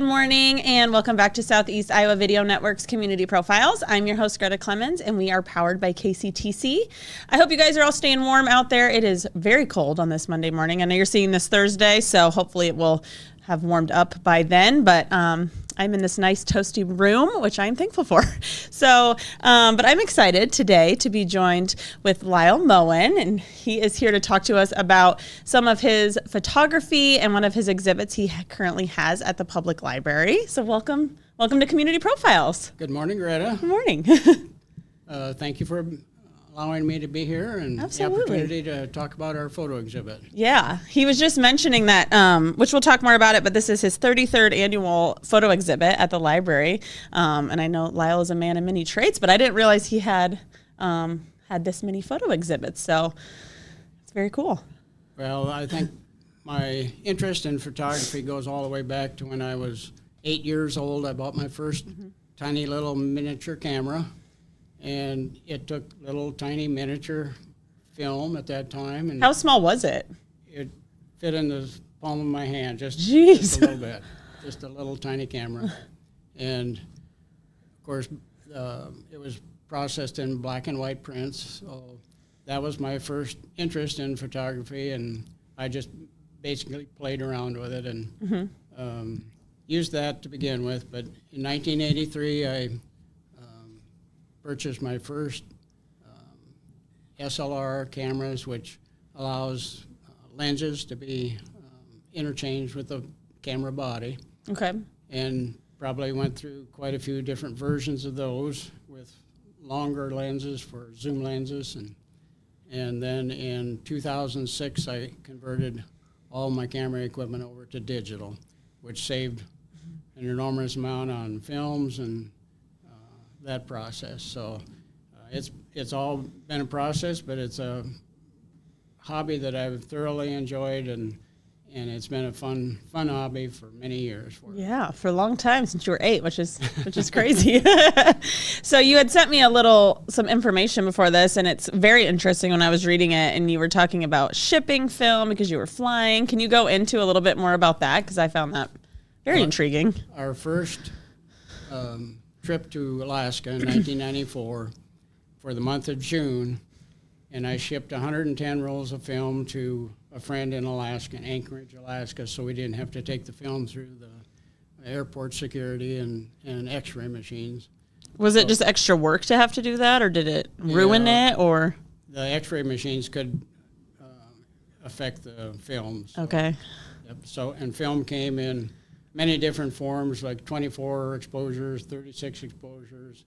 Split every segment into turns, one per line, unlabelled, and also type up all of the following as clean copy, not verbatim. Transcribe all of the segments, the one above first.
Good morning and welcome back to Southeast Iowa Video Network's Community Profiles. I'm your host, Greta Clemens, and we are powered by KCTC. I hope you guys are all staying warm out there. It is very cold on this Monday morning. I know you're seeing this Thursday, so hopefully it will have warmed up by then, but I'm in this nice toasty room, which I'm thankful for. So, but I'm excited today to be joined with Lyle Moen, and he is here to talk to us about some of his photography and one of his exhibits he currently has at the public library. So welcome to Community Profiles.
Good morning, Greta.
Good morning.
Thank you for allowing me to be here and
Absolutely.
the opportunity to talk about our photo exhibit.
Yeah, he was just mentioning that, which we'll talk more about it, but this is his 33rd annual photo exhibit at the library. And I know Lyle is a man of many traits, but I didn't realize he had this many photo exhibits. So it's very cool.
Well, I think my interest in photography goes all the way back to when I was 8 years old. I bought my first tiny little miniature camera. And it took little tiny miniature film at that time. And
how small was it?
it fit in the palm of my hand, just a little bit, just a little tiny camera. And of course, it was processed in black and white prints. So that was my first interest in photography, and I just basically played around with it and used that to begin with. But in 1983, I purchased my first SLR cameras, which allows lenses to be interchanged with the camera body.
Okay.
And probably went through quite a few different versions of those with longer lenses for zoom lenses. And then in 2006, I converted all my camera equipment over to digital, which saved an enormous amount on films and that process. So it's all been a process, but it's a hobby that I've thoroughly enjoyed, and it's been a fun hobby for many years.
Yeah, for a long time, since you were 8, which is crazy. So you had sent me some information before this, and it's very interesting when I was reading it, and you were talking about shipping film because you were flying. Can you go into a little bit more about that? Because I found that very intriguing.
Our first trip to Alaska in 1994 for the month of June, and I shipped 110 rolls of film to a friend in Alaska, in Anchorage, Alaska, so we didn't have to take the film through the airport security and x-ray machines.
Was it just extra work to have to do that, or did it ruin it, or? The
x-ray machines could affect the film. So,
okay.
Yep, so, and film came in many different forms, like 24 exposures, 36 exposures,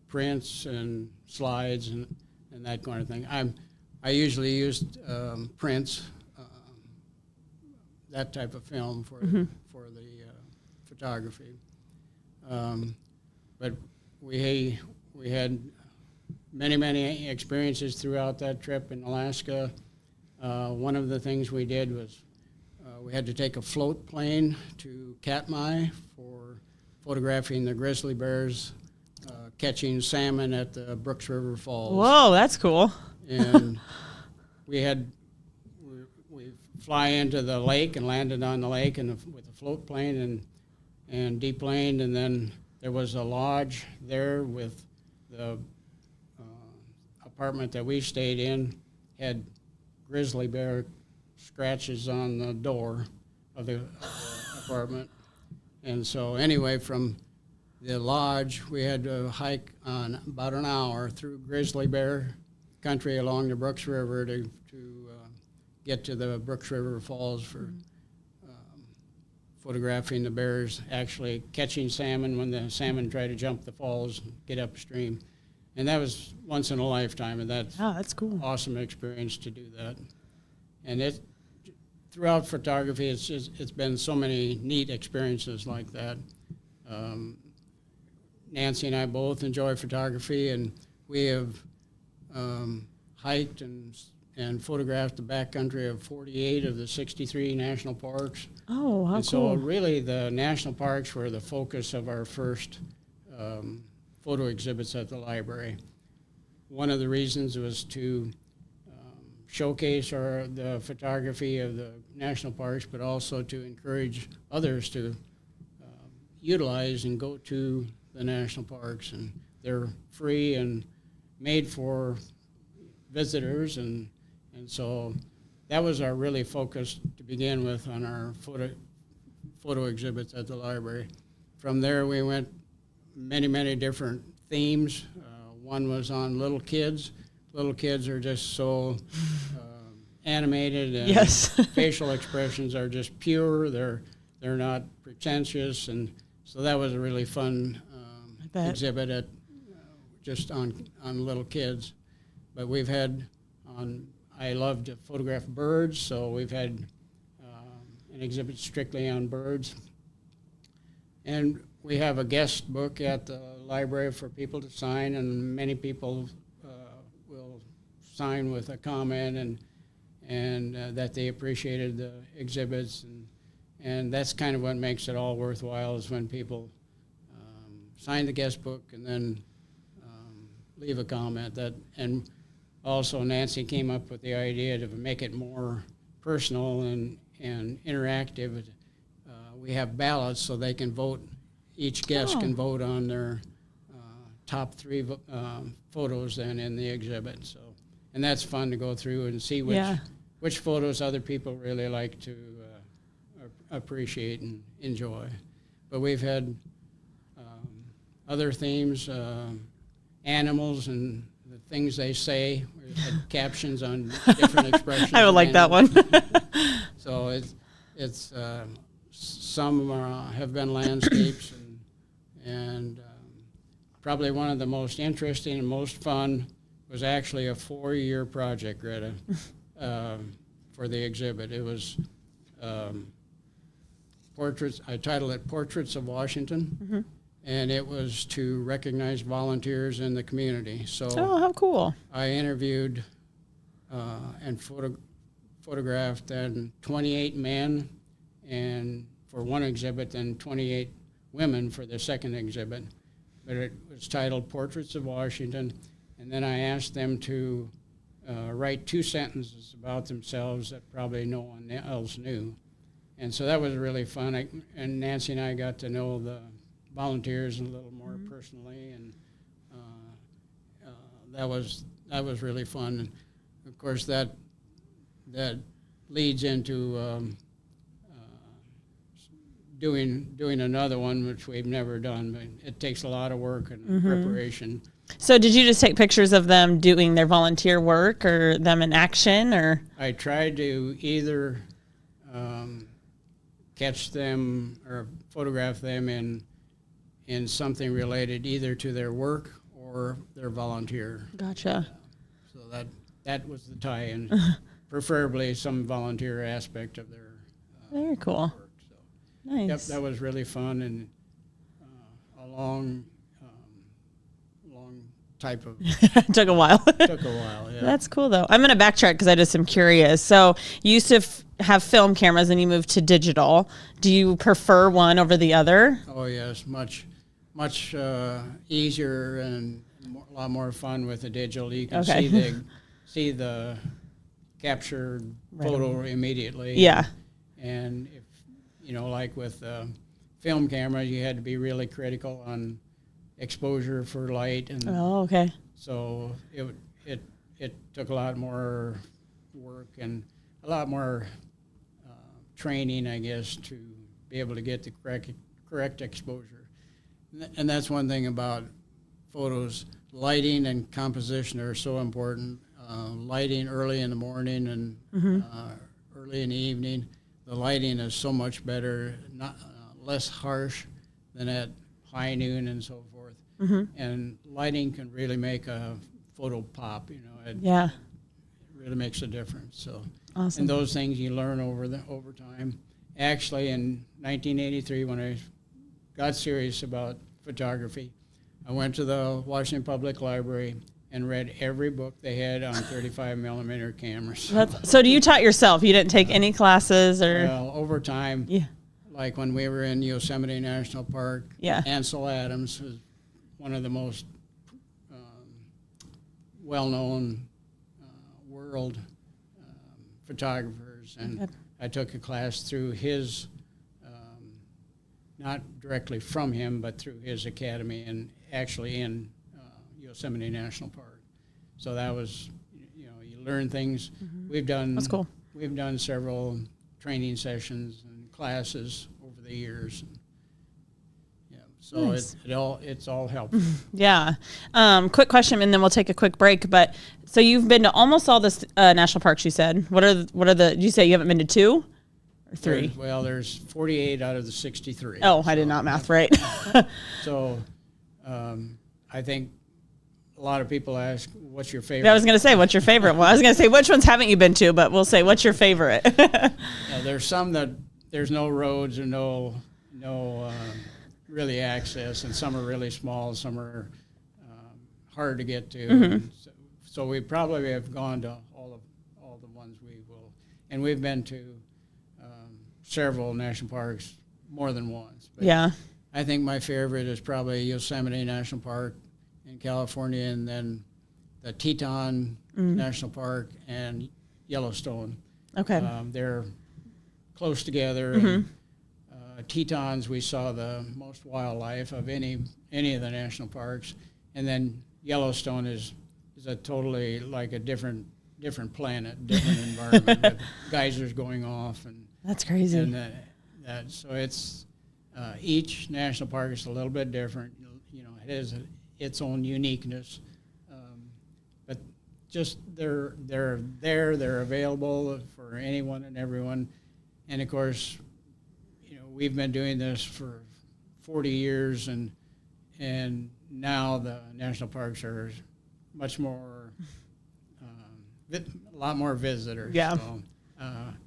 prints and slides and that kind of thing. I usually used prints, that type of film for the photography. But we had many experiences throughout that trip in Alaska. One of the things we did was we had to take a float plane to Katmai for photographing the Grizzly Bears catching salmon at the Brooks River Falls.
Whoa, that's cool.
And we fly into the lake and landed on the lake with a float plane and deplaned, and then there was a lodge there with the apartment that we stayed in had grizzly bear scratches on the door of the apartment. And so anyway, from the lodge, we had to hike on about an hour through grizzly bear country along the Brooks River to get to the Brooks River Falls for photographing the bears actually catching salmon when the salmon try to jump the falls and get upstream. And that was once in a lifetime, and that's
cool.
Awesome experience to do that. And throughout photography, it's been so many neat experiences like that. Nancy and I both enjoy photography, and we have hiked and photographed the backcountry of 48 of the 63 national parks.
Oh, how cool.
So really the national parks were the focus of our first photo exhibits at the library. One of the reasons was to showcase the photography of the national parks, but also to encourage others to utilize and go to the national parks. And they're free and made for visitors, and so that was our really focus to begin with on our photo exhibits at the library. From there, we went many different themes. One was on little kids. Little kids are just so animated, and
yes.
facial expressions are just pure. They're not pretentious, and so that was a really fun exhibit at just on little kids. But we've had I love to photograph birds, so we've had an exhibit strictly on birds. And we have a guest book at the library for people to sign, and many people will sign with a comment and that they appreciated the exhibits. And that's kind of what makes it all worthwhile, is when people sign the guest book and then leave a comment. And also Nancy came up with the idea to make it more personal and interactive. We have ballots so they can vote. Each guest can vote on their top 3 photos then in the exhibit. So, and that's fun to go through and see which photos other people really like to appreciate and enjoy. But we've had other themes, animals and the things they say. We've had captions on different expressions.
I would like that one.
So it's some have been landscapes, and probably one of the most interesting and most fun was actually a 4-year project, Greta, for the exhibit. It was portraits. I titled it Portraits of Washington. Mm-hmm. And it was to recognize volunteers in the community. So,
how cool.
I interviewed and photographed then 28 men and for one exhibit, and 28 women for the second exhibit. But it was titled Portraits of Washington. And then I asked them to write 2 sentences about themselves that probably no one else knew. And so that was really fun. And Nancy and I got to know the volunteers a little more personally, and that was really fun. And of course, that leads into doing another one, which we've never done, but it takes a lot of work and preparation.
So did you just take pictures of them doing their volunteer work, or them in action, or?
I tried to either catch them or photograph them in something related either to their work or their volunteer.
Gotcha.
So that was the tie-in, preferably some volunteer aspect of their
very cool
work. So,
nice.
Yep, that was really fun, and a long type of...
It took a while.
Took a while, yeah.
That's cool, though. I'm going to backtrack because I just am curious. So you used to have film cameras and you moved to digital. Do you prefer one over the other?
Oh, yes, much easier and a lot more fun with the digital. You can see the captured photo immediately.
Yeah.
And if like with film camera, you had to be really critical on exposure for light, and so it took a lot more work and a lot more training, I guess, to be able to get the correct exposure. And that's one thing about photos. Lighting and composition are so important. Lighting early in the morning and early in the evening. The lighting is so much better, not less harsh than at high noon and so forth. And lighting can really make a photo pop. It really makes a difference. So,
awesome.
And those things you learn over time. Actually, in 1983, when I got serious about photography, I went to the Washington Public Library and read every book they had on 35 millimeter cameras.
So do you taught yourself? You didn't take any classes, or?
Well, over time, like when we were in Yosemite National Park, Ansel Adams was one of the most well-known world photographers, and I took a class through his, not directly from him, but through his academy, and actually in Yosemite National Park. So that was, you learn things.
That's cool.
We've done several training sessions and classes over the years. So
Nice.
it's all helpful.
Yeah. Quick question, and then we'll take a quick break. But so you've been to almost all the national parks. You said. What are the? Did you say you haven't been to 2 or 3?
There's 48 out of the 63.
Oh, I did not math right.
So I think a lot of people ask, "What's your favorite?"
I was going to say, what's your favorite one? I was going to say, which ones haven't you been to? But we'll say, what's your favorite?
There's some that there's no roads or no really access, and some are really small, some are hard to get to. So we probably have gone to all the ones we will, and we've been to several national parks more than once. But
Yeah.
I think my favorite is probably Yosemite National Park in California, and then the Teton National Park and Yellowstone.
Okay.
They're close together. And, Tetons, we saw the most wildlife of any of the national parks, and then Yellowstone is a totally like a different planet, different environment with geysers going off, and
That's crazy.
and so it's each national park is a little bit different. It has its own uniqueness, but just they're available for anyone and everyone, and of course. We've been doing this for 40 years, and now the national parks are much more, a lot more visitors.
Yeah.
So,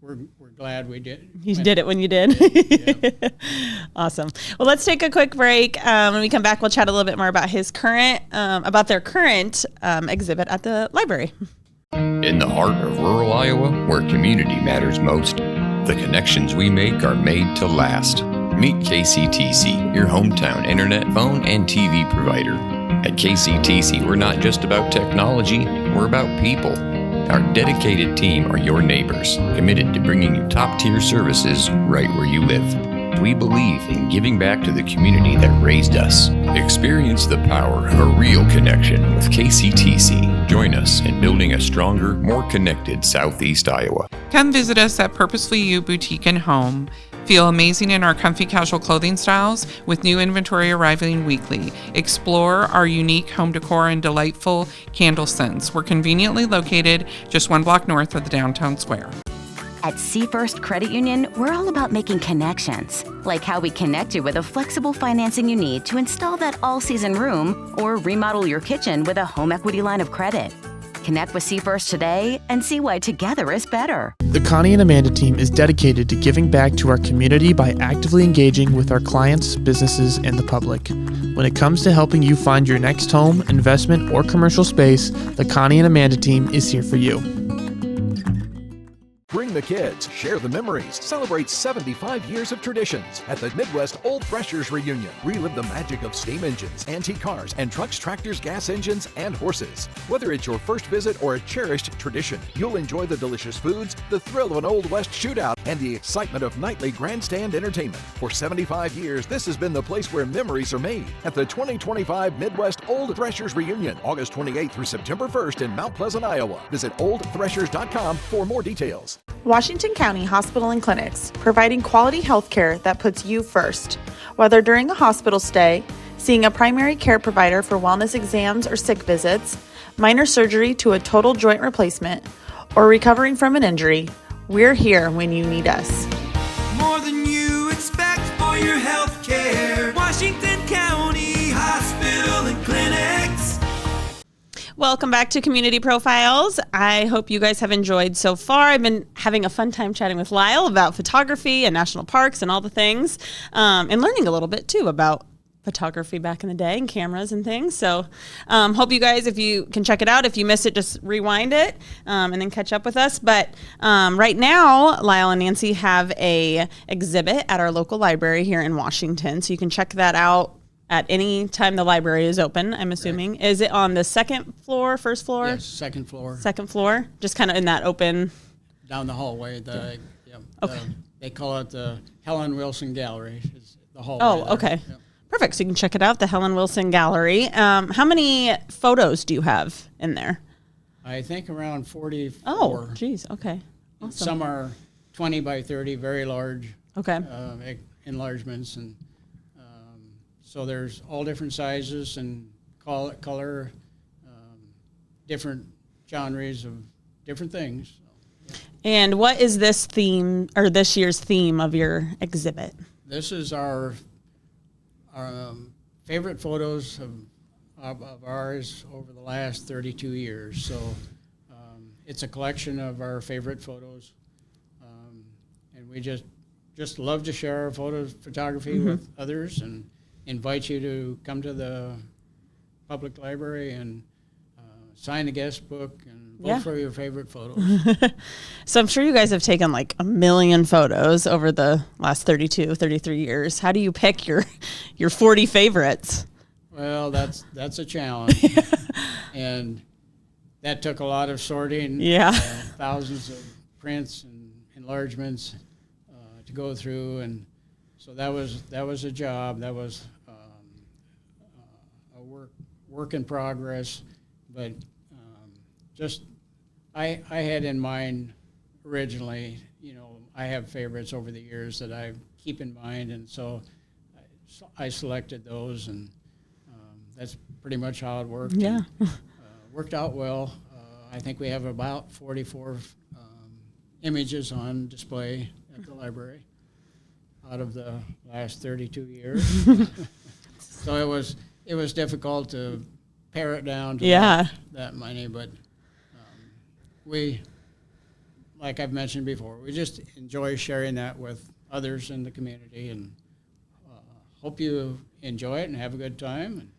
we're glad we did.
You did it when you did.
Yeah.
Awesome. Well, let's take a quick break. When we come back, we'll chat a little bit more about about their current exhibit at the library.
In the heart of rural Iowa, where community matters most, the connections we make are made to last. Meet KCTC, your hometown internet, phone, and TV provider. At KCTC, we're not just about technology, we're about people. Our dedicated team are your neighbors, committed to bringing you top-tier services right where you live. We believe in giving back to the community that raised us. Experience the power of a real connection with KCTC. Join us in building a stronger, more connected Southeast Iowa.
Come visit us at Purposefully You Boutique and Home. Feel amazing in our comfy casual clothing styles with new inventory arriving weekly. Explore our unique home decor and delightful candle scents. We're conveniently located just 1 block north of the downtown square.
At Seafirst Credit Union, we're all about making connections, like how we connect you with a flexible financing you need to install that all-season room or remodel your kitchen with a home equity line of credit. Connect with Seafirst today and see why together is better.
The Connie and Amanda team is dedicated to giving back to our community by actively engaging with our clients, businesses, and the public. When it comes to helping you find your next home, investment, or commercial space, the Connie and Amanda team is here for you.
Bring the kids, share the memories, celebrate 75 years of traditions at the Midwest Old Threshers Reunion. Relive the magic of steam engines, antique cars, and trucks, tractors, gas engines, and horses. Whether it's your first visit or a cherished tradition, you'll enjoy the delicious foods, the thrill of an Old West shootout, and the excitement of nightly grandstand entertainment. For 75 years, this has been the place where memories are made at the 2025 Midwest Old Threshers Reunion, August 28th through September 1st in Mount Pleasant, Iowa. Visit oldthreshers.com for more details.
Washington County Hospital and Clinics, providing quality health care that puts you first. Whether during a hospital stay, seeing a primary care provider for wellness exams or sick visits, minor surgery to a total joint replacement, or recovering from an injury, we're here when you need us.
More than you expect for your health care. Washington County Hospital and Clinics.
Welcome back to Community Profiles. I hope you guys have enjoyed so far. I've been having a fun time chatting with Lyle about photography and national parks and all the things, and learning a little bit too about photography back in the day and cameras and things. So hope you guys, if you can check it out, if you miss it, just rewind it and then catch up with us. But right now, Lyle and Nancy have a exhibit at our local library here in Washington. So you can check that out at any time the library is open, I'm assuming. Right. Is it on the second floor, first floor?
Yes, second floor.
Second floor, just kind of in that open
down the hallway.
Okay.
They call it the Helen Wilson Gallery. Is the hallway.
Oh,
there.
okay.
Yep.
Perfect. So you can check it out, the Helen Wilson Gallery. How many photos do you have in there?
I think around 44.
Oh, geez. Okay. Awesome.
Some are 20 by 30, very large
Okay.
enlargements, and so there's all different sizes and color, different genres of different things.
And what is this theme or this year's theme of your exhibit?
This is our favorite photos of ours over the last 32 years. So it's a collection of our favorite photos, and we just love to share our photography with others and invite you to come to the public library and sign the guest book and vote for your favorite photos.
So I'm sure you guys have taken like 1 million photos over the last 32, 33 years. How do you pick your 40 favorites?
Well, that's a challenge. And that took a lot of sorting.
Yeah.
Thousands of prints and enlargements to go through, and so that was a job. That was a work in progress. But I had in mind originally, I have favorites over the years that I keep in mind, and so I selected those, and that's pretty much how it worked.
Yeah.
And, worked out well. I think we have about 44 images on display at the library out of the last 32 years. So it was difficult to pare it down to that many, but we, like I've mentioned before, we just enjoy sharing that with others in the community, and hope you enjoy it and have a good time and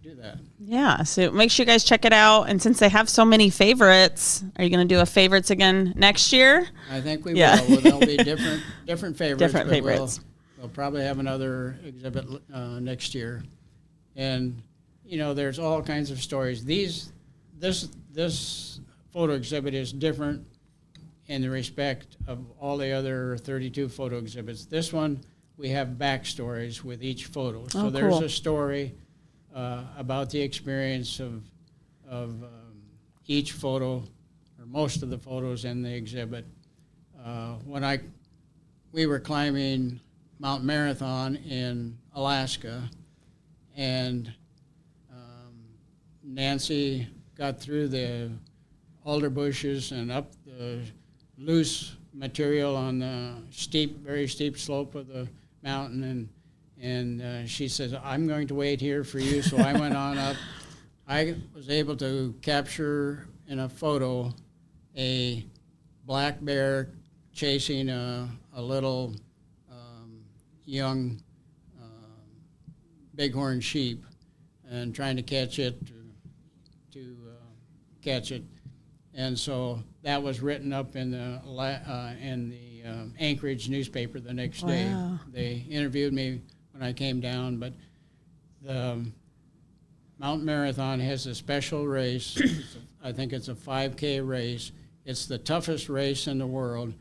do that.
Yeah, so make sure you guys check it out. And since they have so many favorites, are you going to do a favorites again next year?
I think we will. Well, there'll be different favorites.
Different favorites.
We'll probably have another exhibit next year. And, there's all kinds of stories. This photo exhibit is different in the respect of all the other 32 photo exhibits. This one, we have backstories with each photo. So there's a story about the experience of each photo, or most of the photos in the exhibit. When we were climbing Mount Marathon in Alaska, and Nancy got through the alder bushes and up the loose material on the very steep slope of the mountain, and she says, "I'm going to wait here for you." So I went on up. I was able to capture in a photo a black bear chasing a little young bighorn sheep and trying to catch it to catch it. And so that was written up in the Anchorage newspaper the next day. They interviewed me when I came down, but the Mountain Marathon has a special race. I think it's a 5K race. It's the toughest race in the world.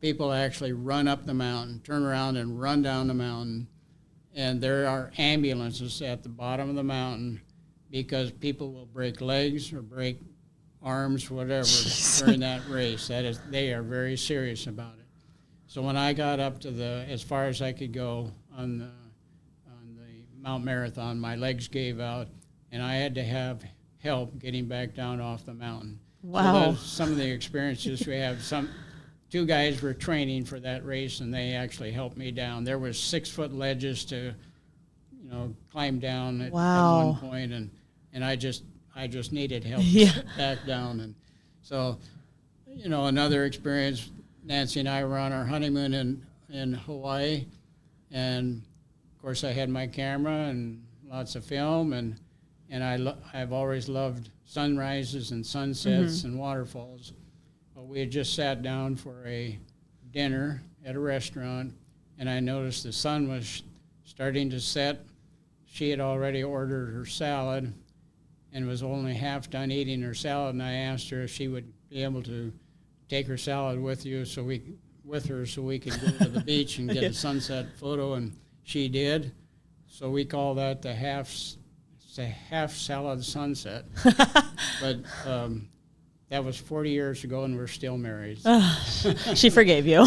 People actually run up the mountain, turn around and run down the mountain, and there are ambulances at the bottom of the mountain because people will break legs or break arms, whatever, during that race. They are very serious about it. So when I got up to as far as I could go on the Mount Marathon, my legs gave out, and I had to have help getting back down off the mountain.
Wow.
So that's some of the experiences we have. Two guys were training for that race, and they actually helped me down. There was 6-foot ledges to, climb down at one point, and I just needed help to get back down. And so, another experience, Nancy and I were on our honeymoon in Hawaii, and of course I had my camera and lots of film, and I've always loved sunrises and sunsets and waterfalls. But we had just sat down for a dinner at a restaurant, and I noticed the sun was starting to set. She had already ordered her salad and was only half done eating her salad, and I asked her if she would be able to take her salad with her so we could go to the beach and get a sunset photo, and she did. So we call that the half salad sunset. But that was 40 years ago, and we're still married. So.
She forgave you.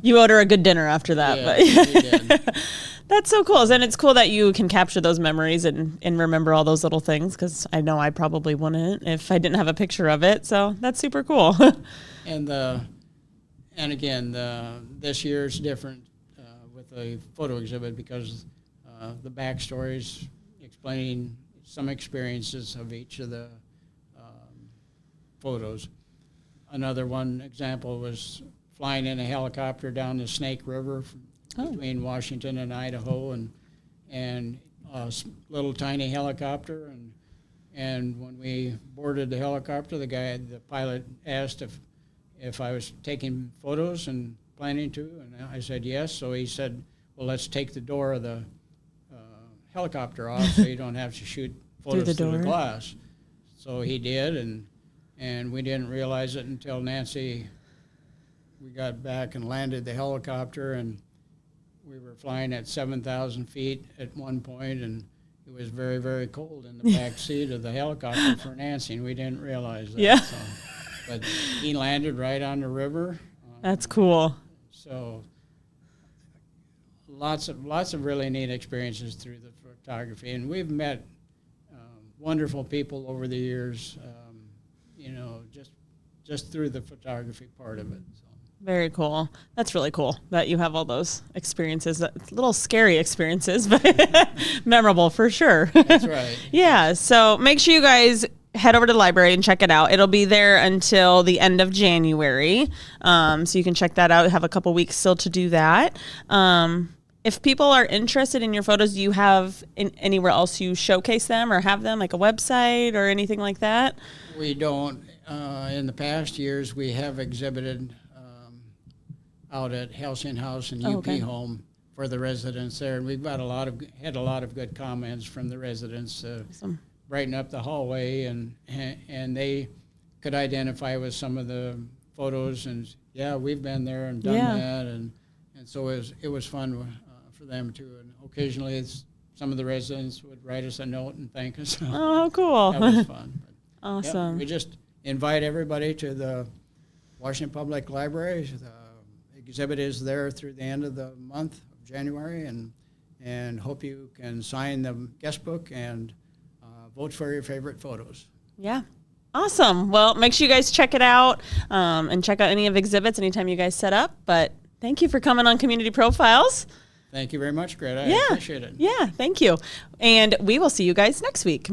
You owed her a good dinner after that.
Yeah,
but
we did.
That's so cool. And it's cool that you can capture those memories and remember all those little things, because I know I probably wouldn't if I didn't have a picture of it. So that's super cool.
And again, this year's different with the photo exhibit because the backstories explaining some experiences of each of the photos. Another one example was flying in a helicopter down the Snake River between Washington and Idaho, and a little tiny helicopter. And when we boarded the helicopter, the pilot asked if I was taking photos and planning to, and I said yes. So he said, well, let's take the door of the helicopter off so you don't have to shoot photos through the glass. So he did, and we didn't realize it until we got back and landed the helicopter, and we were flying at 7,000 feet at one point, and it was very, very cold in the back seat of the helicopter for Nancy, and we didn't realize that.
Yeah.
So, but he landed right on the river.
That's cool.
So lots of really neat experiences through the photography, and we've met wonderful people over the years, just through the photography part of it. So.
Very cool. That's really cool that you have all those experiences. Little scary experiences, but memorable for sure.
That's right.
Yeah. So make sure you guys head over to the library and check it out. It'll be there until the end of January. So you can check that out. Have a couple weeks still to do that. If people are interested in your photos, do you have anywhere else you showcase them or have them, like a website or anything like that?
We don't. In the past years, we have exhibited out at Halcyon House and UP Home for the residents there, and we've got had a lot of good comments from the residents.
Awesome. Brighten
up the hallway, and they could identify with some of the photos, and we've been there and done that, and so it was fun for them too. And occasionally, some of the residents would write us a note and thank us.
Oh, how cool!
That was fun. But,
awesome.
We just invite everybody to the Washington Public Library. The exhibit is there through the end of the month of January, and hope you can sign the guest book and vote for your favorite photos.
Yeah. Awesome. Well, make sure you guys check it out and check out any of exhibits anytime you guys set up. But thank you for coming on Community Profiles.
Thank you very much, Greta. I appreciate it.
Yeah, thank you. And we will see you guys next week.